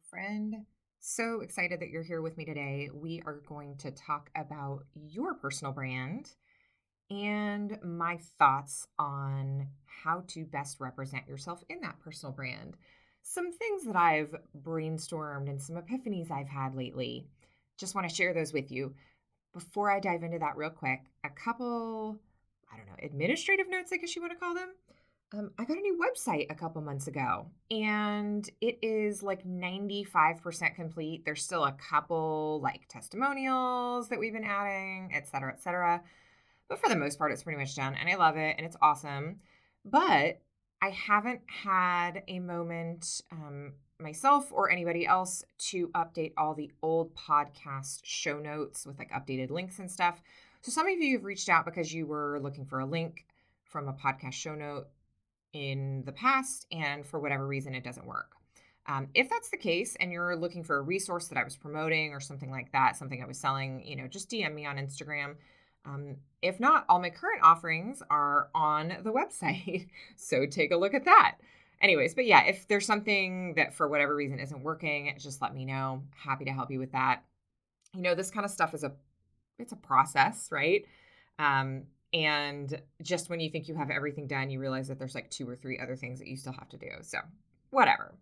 friend. So excited that you're here with me today. We are going to talk about your personal brand and my thoughts on how to best represent yourself in that personal brand. Some things that I've brainstormed and some epiphanies I've had lately. Just want to share those with you. Before I dive into that, real quick, a couple, I don't know, administrative notes, I guess you want to call them. I got a new website a couple months ago and it is like 95% complete. There's still a couple like testimonials that we've been adding, et cetera, et cetera. But for the most part, it's pretty much done and I love it and it's awesome. But I haven't had a moment myself or anybody else to update all the old podcast show notes with like updated links and stuff. So some of you have reached out because you were looking for a link from a podcast show note in the past, and for whatever reason, it doesn't work. If that's the case, and you're looking for a resource that I was promoting or something like that, something I was selling, just DM me on Instagram. If not, all my current offerings are on the website. So take a look at that. Anyways, but yeah, if there's something that for whatever reason isn't working, just let me know. Happy to help you with that. This kind of stuff it's a process, right? And just when you think you have everything done, you realize that there's like two or three other things that you still have to do. So whatever.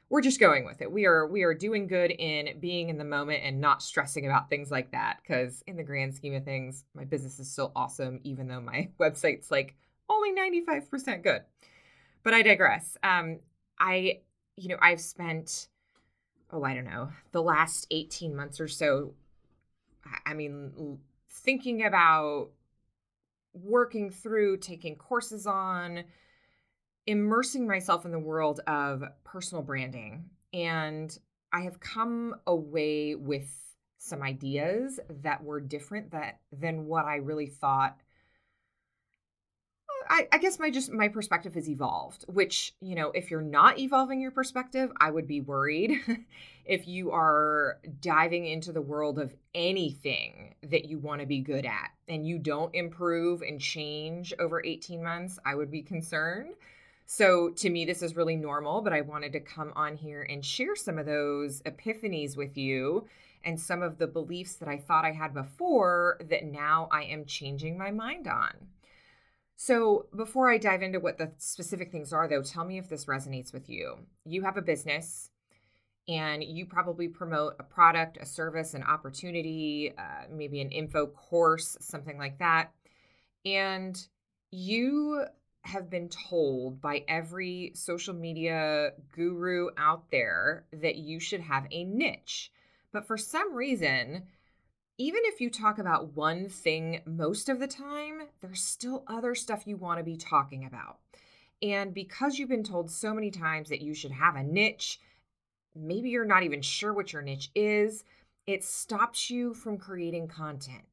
We're just going with it. We are doing good in being in the moment and not stressing about things like that. Cause in the grand scheme of things, my business is still awesome, even though my website's like only 95% good. But I digress. I've spent, I don't know, the last 18 months or so, thinking about working through, taking courses on, immersing myself in the world of personal branding. And I have come away with some ideas that were different than what I really thought. I guess my perspective has evolved, which, if you're not evolving your perspective, I would be worried. If you are diving into the world of anything that you want to be good at and you don't improve and change over 18 months, I would be concerned. So to me, this is really normal, but I wanted to come on here and share some of those epiphanies with you and some of the beliefs that I thought I had before that now I am changing my mind on. So, before I dive into what the specific things are, though, tell me if this resonates with you. You have a business and you probably promote a product, a service, an opportunity, maybe an info course, something like that. And you have been told by every social media guru out there that you should have a niche. But for some reason, even if you talk about one thing most of the time, there's still other stuff you want to be talking about. And because you've been told so many times that you should have a niche, maybe you're not even sure what your niche is, it stops you from creating content.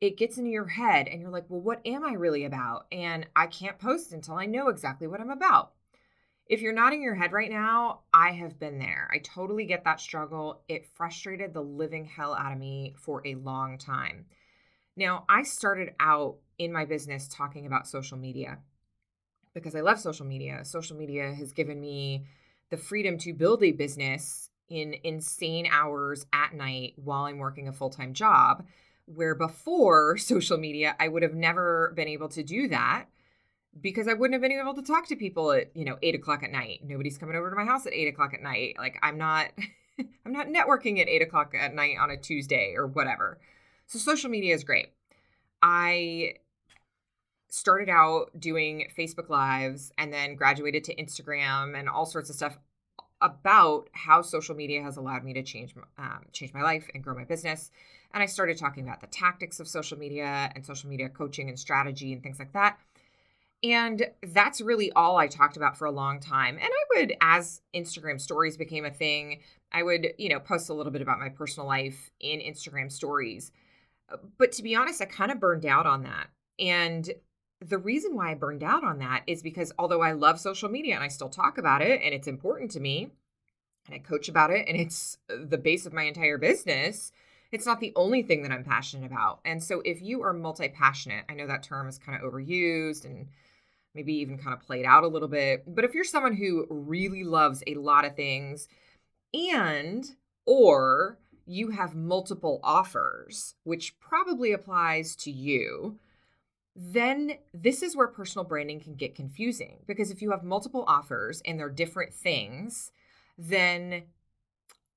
It gets into your head and you're like, well, what am I really about? And I can't post until I know exactly what I'm about. If you're nodding your head right now, I have been there. I totally get that struggle. It frustrated the living hell out of me for a long time. Now, I started out in my business talking about social media because I love social media. Social media has given me the freedom to build a business in insane hours at night while I'm working a full-time job, where before social media, I would have never been able to do that because I wouldn't have been able to talk to people at, 8 o'clock at night. Nobody's coming over to my house at 8 o'clock at night. Like I'm not, I'm not networking at 8 o'clock at night on a Tuesday or whatever. So social media is great. I started out doing Facebook Lives and then graduated to Instagram and all sorts of stuff about how social media has allowed me to change my life and grow my business. And I started talking about the tactics of social media and social media coaching and strategy and things like that. And that's really all I talked about for a long time. And I would, as Instagram stories became a thing, I would, post a little bit about my personal life in Instagram stories. But to be honest, I kind of burned out on that. And the reason why I burned out on that is because although I love social media and I still talk about it and it's important to me and I coach about it and it's the base of my entire business, it's not the only thing that I'm passionate about. And so if you are multi-passionate, I know that term is kind of overused and maybe even kind of played out a little bit. But if you're someone who really loves a lot of things, and or you have multiple offers, which probably applies to you, then this is where personal branding can get confusing. Because if you have multiple offers and they're different things, then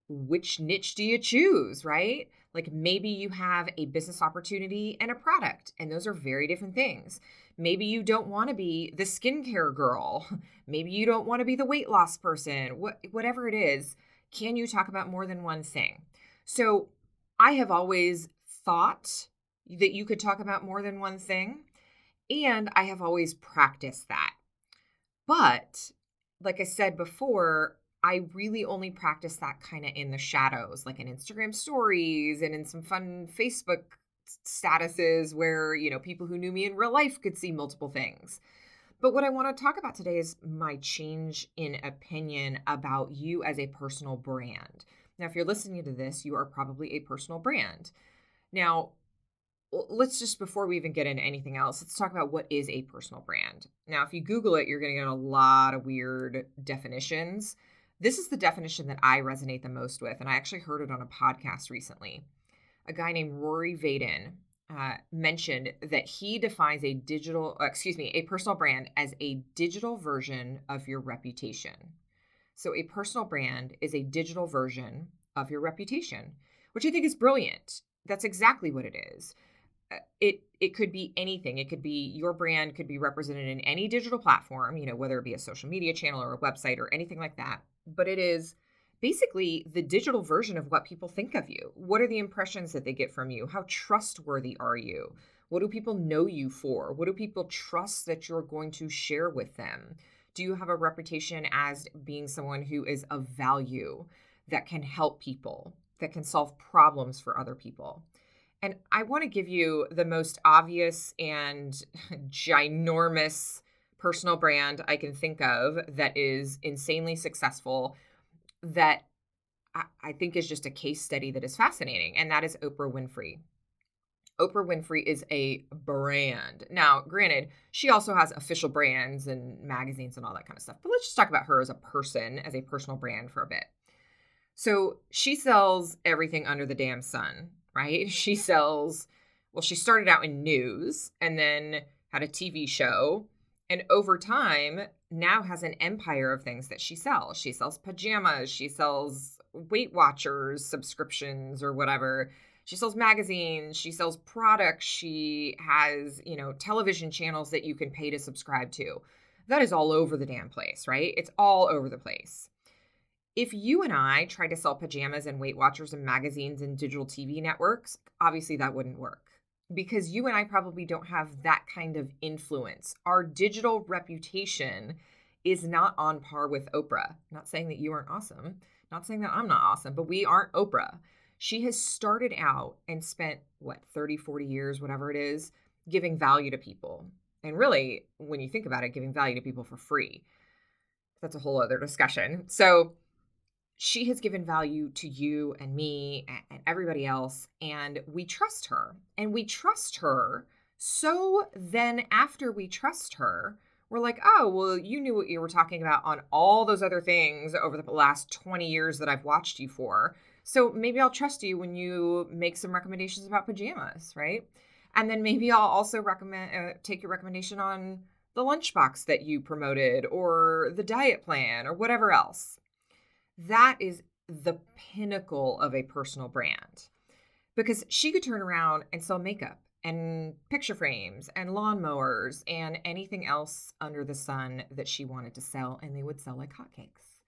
which niche do you choose, right? Like maybe you have a business opportunity and a product, and those are very different things. Maybe you don't want to be the skincare girl. Maybe you don't want to be the weight loss person. Whatever it is, can you talk about more than one thing? So I have always thought that you could talk about more than one thing, and I have always practiced that. But like I said before, I really only practice that kind of in the shadows, like in Instagram stories and in some fun Facebook statuses where, people who knew me in real life could see multiple things. But what I want to talk about today is my change in opinion about you as a personal brand. Now, if you're listening to this, you are probably a personal brand. Now, let's just, before we even get into anything else, let's talk about what is a personal brand. Now, if you Google it, you're going to get a lot of weird definitions. This is the definition that I resonate the most with, and I actually heard it on a podcast recently. A guy named Rory Vaden mentioned that he defines a personal brand as a digital version of your reputation. So a personal brand is a digital version of your reputation, which I think is brilliant. That's exactly what it is. It could be anything. It could be, your brand could be represented in any digital platform, whether it be a social media channel or a website or anything like that. But it is basically the digital version of what people think of you. What are the impressions that they get from you? How trustworthy are you? What do people know you for? What do people trust that you're going to share with them? Do you have a reputation as being someone who is of value, that can help people, that can solve problems for other people? And I want to give you the most obvious and ginormous personal brand I can think of that is insanely successful, that I think is just a case study that is fascinating, and that is Oprah Winfrey. Oprah Winfrey is a brand. Now, granted, she also has official brands and magazines and all that kind of stuff, but let's just talk about her as a person, as a personal brand for a bit. So she sells everything under the damn sun, right? She started out in news and then had a TV show, and over time now has an empire of things that she sells. She sells pajamas, she sells Weight Watchers subscriptions or whatever. She sells magazines, she sells products, she has, television channels that you can pay to subscribe to. That is all over the damn place, right? It's all over the place. If you and I tried to sell pajamas and Weight Watchers and magazines and digital TV networks, obviously that wouldn't work, because you and I probably don't have that kind of influence. Our digital reputation is not on par with Oprah. Not saying that you aren't awesome, not saying that I'm not awesome, but we aren't Oprah. She has started out and spent 30, 40 years, whatever it is, giving value to people. And really, when you think about it, giving value to people for free. That's a whole other discussion. So she has given value to you and me and everybody else, and we trust her. And we trust her. So then after we trust her, we're like, oh, well, you knew what you were talking about on all those other things over the last 20 years that I've watched you for. So maybe I'll trust you when you make some recommendations about pajamas, right? And then maybe I'll also take your recommendation on the lunchbox that you promoted or the diet plan or whatever else. That is the pinnacle of a personal brand, because she could turn around and sell makeup and picture frames and lawnmowers and anything else under the sun that she wanted to sell, and they would sell like hotcakes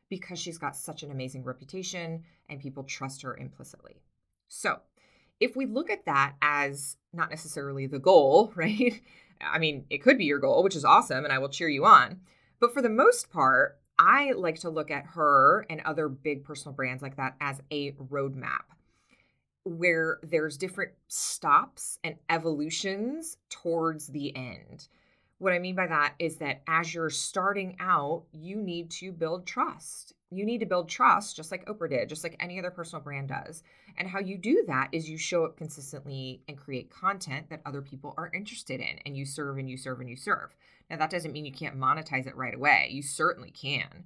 because she's got such an amazing reputation and people trust her implicitly. So if we look at that as not necessarily the goal, right? I mean, it could be your goal, which is awesome, and I will cheer you on. But for the most part, I like to look at her and other big personal brands like that as a roadmap where there's different stops and evolutions towards the end. What I mean by that is that as you're starting out, you need to build trust. You need to build trust just like Oprah did, just like any other personal brand does. And how you do that is you show up consistently and create content that other people are interested in, and you serve and you serve and you serve. Now, that doesn't mean you can't monetize it right away. You certainly can.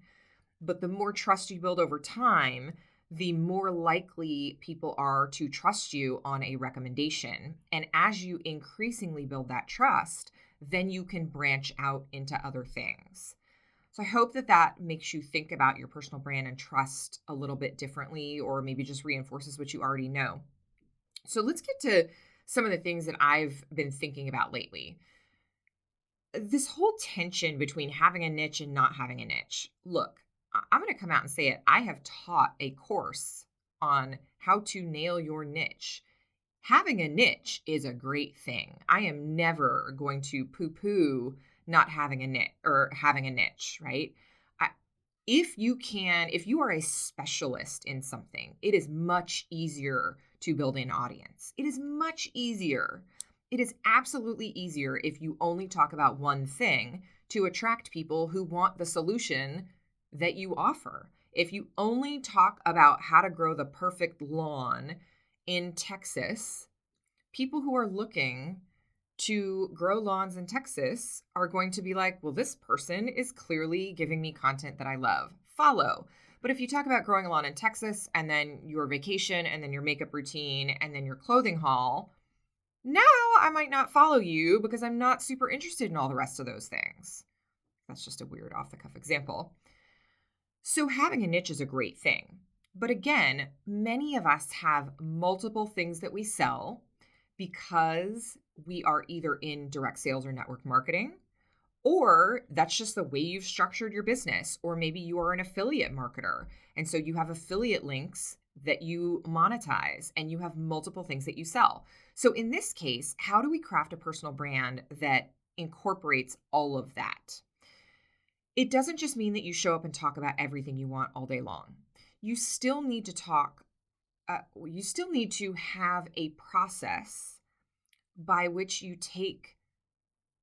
But the more trust you build over time, the more likely people are to trust you on a recommendation. And as you increasingly build that trust, then you can branch out into other things. So I hope that that makes you think about your personal brand and trust a little bit differently, or maybe just reinforces what you already know. So let's get to some of the things that I've been thinking about lately. This whole tension between having a niche and not having a niche. Look, I'm going to come out and say it. I have taught a course on how to nail your niche. Having a niche is a great thing. I am never going to poo poo not having a niche or having a niche, right? I, if you are a specialist in something, it is much easier to build an audience. It is much easier. It is absolutely easier if you only talk about one thing to attract people who want the solution that you offer. If you only talk about how to grow the perfect lawn in Texas, people who are looking to grow lawns in Texas are going to be like, well, this person is clearly giving me content that I love. Follow. But if you talk about growing a lawn in Texas and then your vacation and then your makeup routine and then your clothing haul, now I might not follow you because I'm not super interested in all the rest of those things. That's just a weird off the cuff example. So having a niche is a great thing. But again, many of us have multiple things that we sell because we are either in direct sales or network marketing, or that's just the way you've structured your business. Or maybe you are an affiliate marketer. And so you have affiliate links that you monetize and you have multiple things that you sell. So in this case, how do we craft a personal brand that incorporates all of that? It doesn't just mean that you show up and talk about everything you want all day long. You still need to you still need to have a process by which you take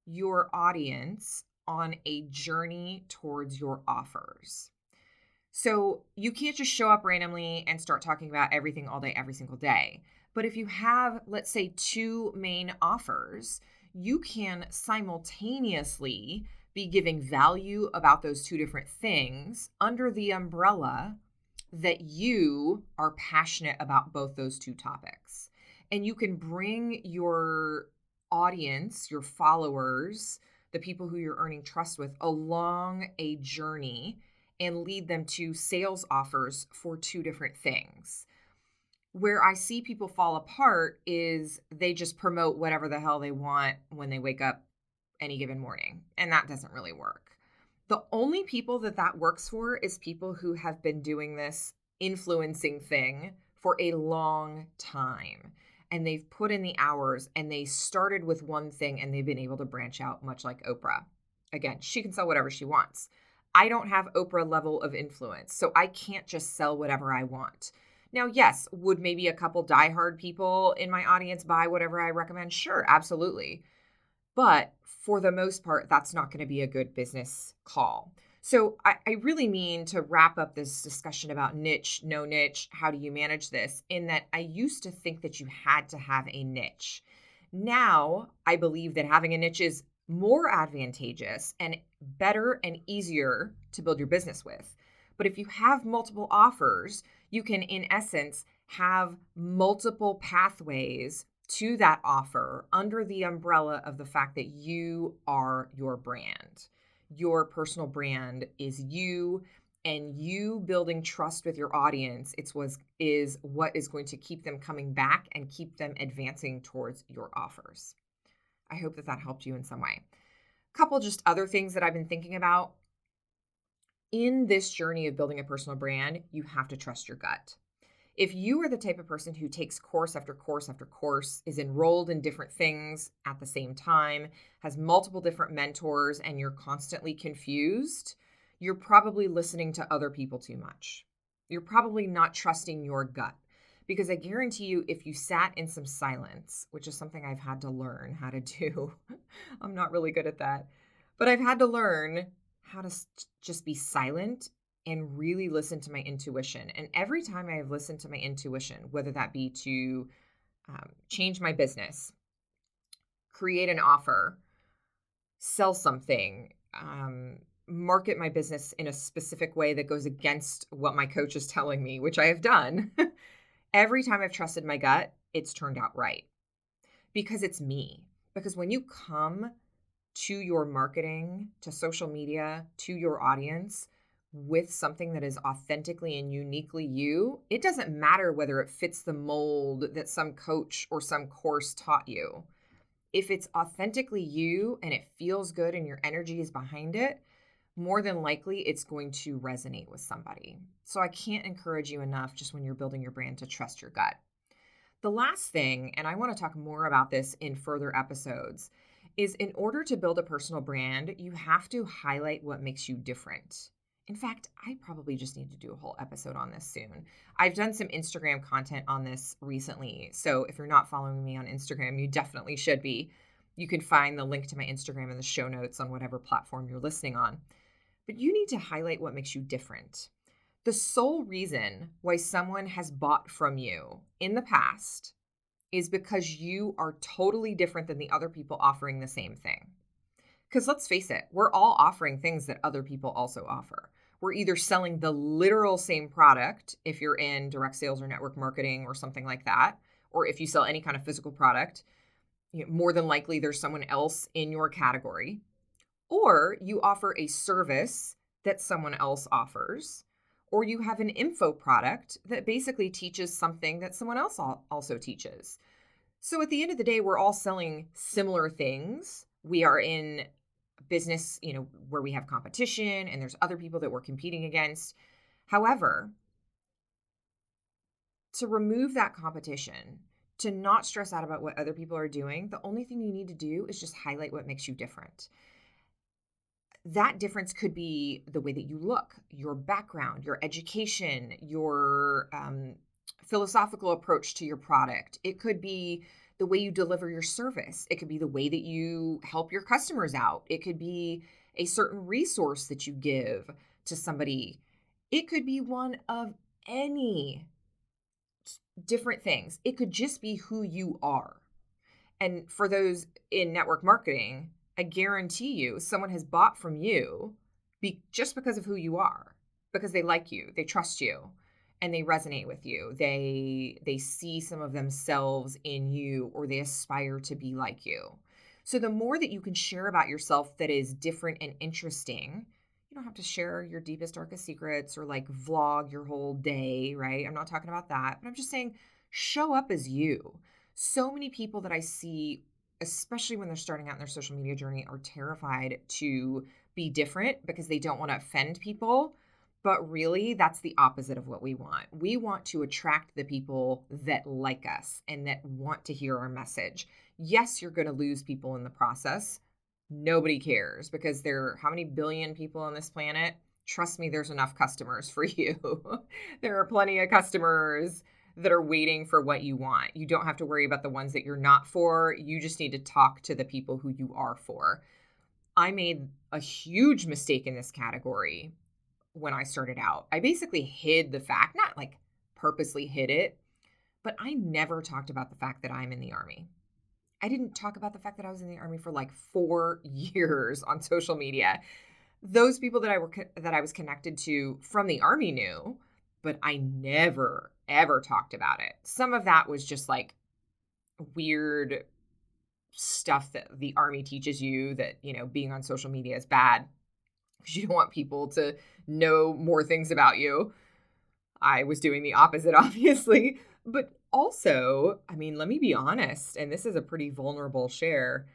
your audience on a journey towards your offers. So you can't just show up randomly and start talking about everything all day, every single day. But if you have, let's say, two main offers, you can simultaneously be giving value about those two different things under the umbrella that you are passionate about both those two topics. And you can bring your audience, your followers, the people who you're earning trust with, along a journey and lead them to sales offers for two different things. Where I see people fall apart is they just promote whatever the hell they want when they wake up any given morning. And that doesn't really work. The only people that that works for is people who have been doing this influencing thing for a long time. And they've put in the hours and they started with one thing and they've been able to branch out, much like Oprah. Again, she can sell whatever she wants. I don't have Oprah level of influence, so I can't just sell whatever I want. Now, yes, would maybe a couple diehard people in my audience buy whatever I recommend? Sure, absolutely. But for the most part, that's not going to be a good business call. So I really mean to wrap up this discussion about niche, no niche, how do you manage this, in that I used to think that you had to have a niche. Now I believe that having a niche is more advantageous and better and easier to build your business with. But if you have multiple offers, you can, in essence, have multiple pathways to that offer under the umbrella of the fact that you are your brand. Your personal brand is you, and you building trust with your audience is what is going to keep them coming back and keep them advancing towards your offers. I hope that that helped you in some way. A couple just other things that I've been thinking about. In this journey of building a personal brand, you have to trust your gut. If you are the type of person who takes course after course after course, is enrolled in different things at the same time, has multiple different mentors, and you're constantly confused, you're probably listening to other people too much. You're probably not trusting your gut. Because I guarantee you, if you sat in some silence, which is something I've had to learn how to do, I'm not really good at that, but I've had to learn how to just be silent and really listen to my intuition. And every time I have listened to my intuition, whether that be to change my business, create an offer, sell something, market my business in a specific way that goes against what my coach is telling me, which I have done, every time I've trusted my gut, it's turned out right because it's me. Because when you come to your marketing, to social media, to your audience with something that is authentically and uniquely you, it doesn't matter whether it fits the mold that some coach or some course taught you. If it's authentically you and it feels good and your energy is behind it, more than likely it's going to resonate with somebody. So I can't encourage you enough just when you're building your brand to trust your gut. The last thing, and I want to talk more about this in further episodes, is in order to build a personal brand, you have to highlight what makes you different. In fact, I probably just need to do a whole episode on this soon. I've done some Instagram content on this recently. So if you're not following me on Instagram, you definitely should be. You can find the link to my Instagram in the show notes on whatever platform you're listening on. But you need to highlight what makes you different. The sole reason why someone has bought from you in the past is because you are totally different than the other people offering the same thing. Because let's face it, we're all offering things that other people also offer. We're either selling the literal same product if you're in direct sales or network marketing or something like that, or if you sell any kind of physical product, more than likely there's someone else in your category, or you offer a service that someone else offers, or you have an info product that basically teaches something that someone else also teaches. So at the end of the day, we're all selling similar things. We are in business, where we have competition and there's other people that we're competing against. However, to remove that competition, to not stress out about what other people are doing, the only thing you need to do is just highlight what makes you different. That difference could be the way that you look, your background, your education, your philosophical approach to your product. It could be the way you deliver your service. It could be the way that you help your customers out. It could be a certain resource that you give to somebody. It could be one of any different things. It could just be who you are. And for those in network marketing, I guarantee you someone has bought from you just because of who you are, because they like you, they trust you, and they resonate with you. They see some of themselves in you, or they aspire to be like you. So the more that you can share about yourself that is different and interesting, you don't have to share your deepest, darkest secrets or like vlog your whole day, right? I'm not talking about that, but I'm just saying show up as you. So many people that I see, especially when they're starting out in their social media journey, are terrified to be different because they don't want to offend people. But really, that's the opposite of what we want. We want to attract the people that like us and that want to hear our message. Yes, you're going to lose people in the process. Nobody cares because there are how many billion people on this planet? Trust me, there's enough customers for you. There are plenty of customers that are waiting for what you want. You don't have to worry about the ones that you're not for. You just need to talk to the people who you are for. I made a huge mistake in this category when I started out. I basically hid the fact, not like purposely hid it, but I never talked about the fact that I'm in the Army. I didn't talk about the fact that I was in the Army for like 4 years on social media. Those people that I was connected to from the Army knew, but I never ever talked about it. Some of that was just like weird stuff that the Army teaches you that, being on social media is bad because you don't want people to know more things about you. I was doing the opposite, obviously. But also, let me be honest, and this is a pretty vulnerable share.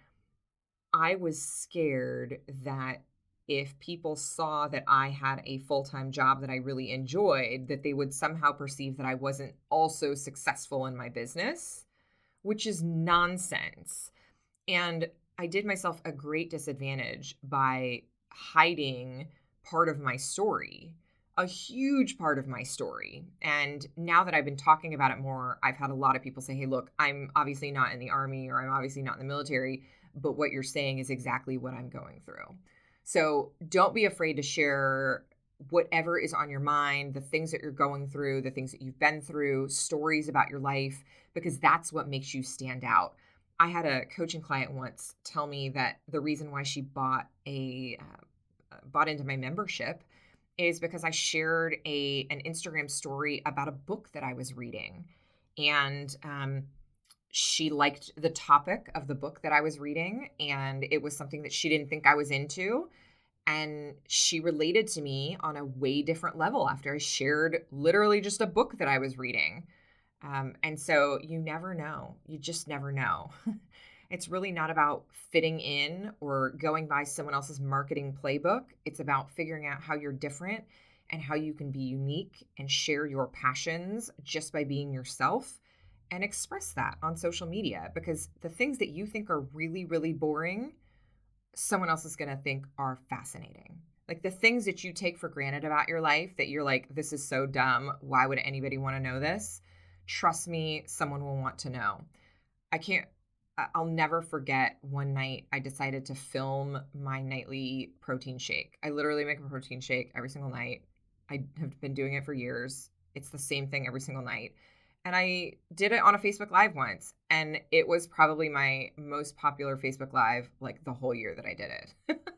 I was scared that if people saw that I had a full-time job that I really enjoyed, that they would somehow perceive that I wasn't also successful in my business, which is nonsense. And I did myself a great disadvantage by hiding part of my story, a huge part of my story. And now that I've been talking about it more, I've had a lot of people say, hey, look, I'm obviously not in the Army or I'm obviously not in the military, but what you're saying is exactly what I'm going through. So don't be afraid to share whatever is on your mind, the things that you're going through, the things that you've been through, stories about your life, because that's what makes you stand out. I had a coaching client once tell me that the reason why she bought a bought into my membership is because I shared an Instagram story about a book that I was reading. And she liked the topic of the book that I was reading, and it was something that she didn't think I was into. And she related to me on a way different level after I shared literally just a book that I was reading. And so you never know. You just never know. It's really not about fitting in or going by someone else's marketing playbook. It's about figuring out how you're different and how you can be unique and share your passions just by being yourself and express that on social media, because the things that you think are really, really boring, someone else is going to think are fascinating. Like the things that you take for granted about your life that you're like, this is so dumb. Why would anybody want to know this? Trust me, someone will want to know. I'll never forget one night I decided to film my nightly protein shake. I literally make a protein shake every single night. I have been doing it for years. It's the same thing every single night. And I did it on a Facebook Live once, and it was probably my most popular Facebook Live like the whole year that I did it.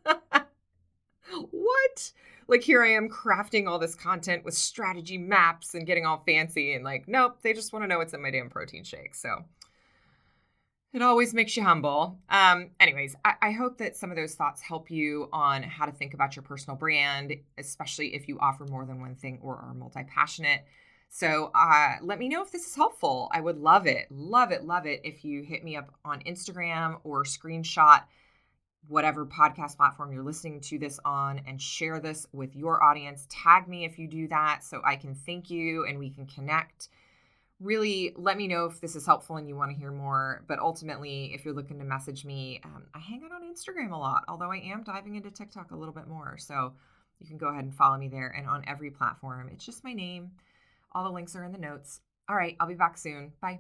What? Like here I am crafting all this content with strategy maps and getting all fancy, and like, nope, they just want to know what's in my damn protein shake. So it always makes you humble. Anyways, I hope that some of those thoughts help you on how to think about your personal brand, especially if you offer more than one thing or are multi-passionate. So let me know if this is helpful. I would love it, love it, love it if you hit me up on Instagram or screenshot whatever podcast platform you're listening to this on and share this with your audience. Tag me if you do that so I can thank you and we can connect. Really let me know if this is helpful and you want to hear more. But ultimately, if you're looking to message me, I hang out on Instagram a lot, although I am diving into TikTok a little bit more. So you can go ahead and follow me there. And on every platform, it's just my name. All the links are in the notes. All right, I'll be back soon. Bye.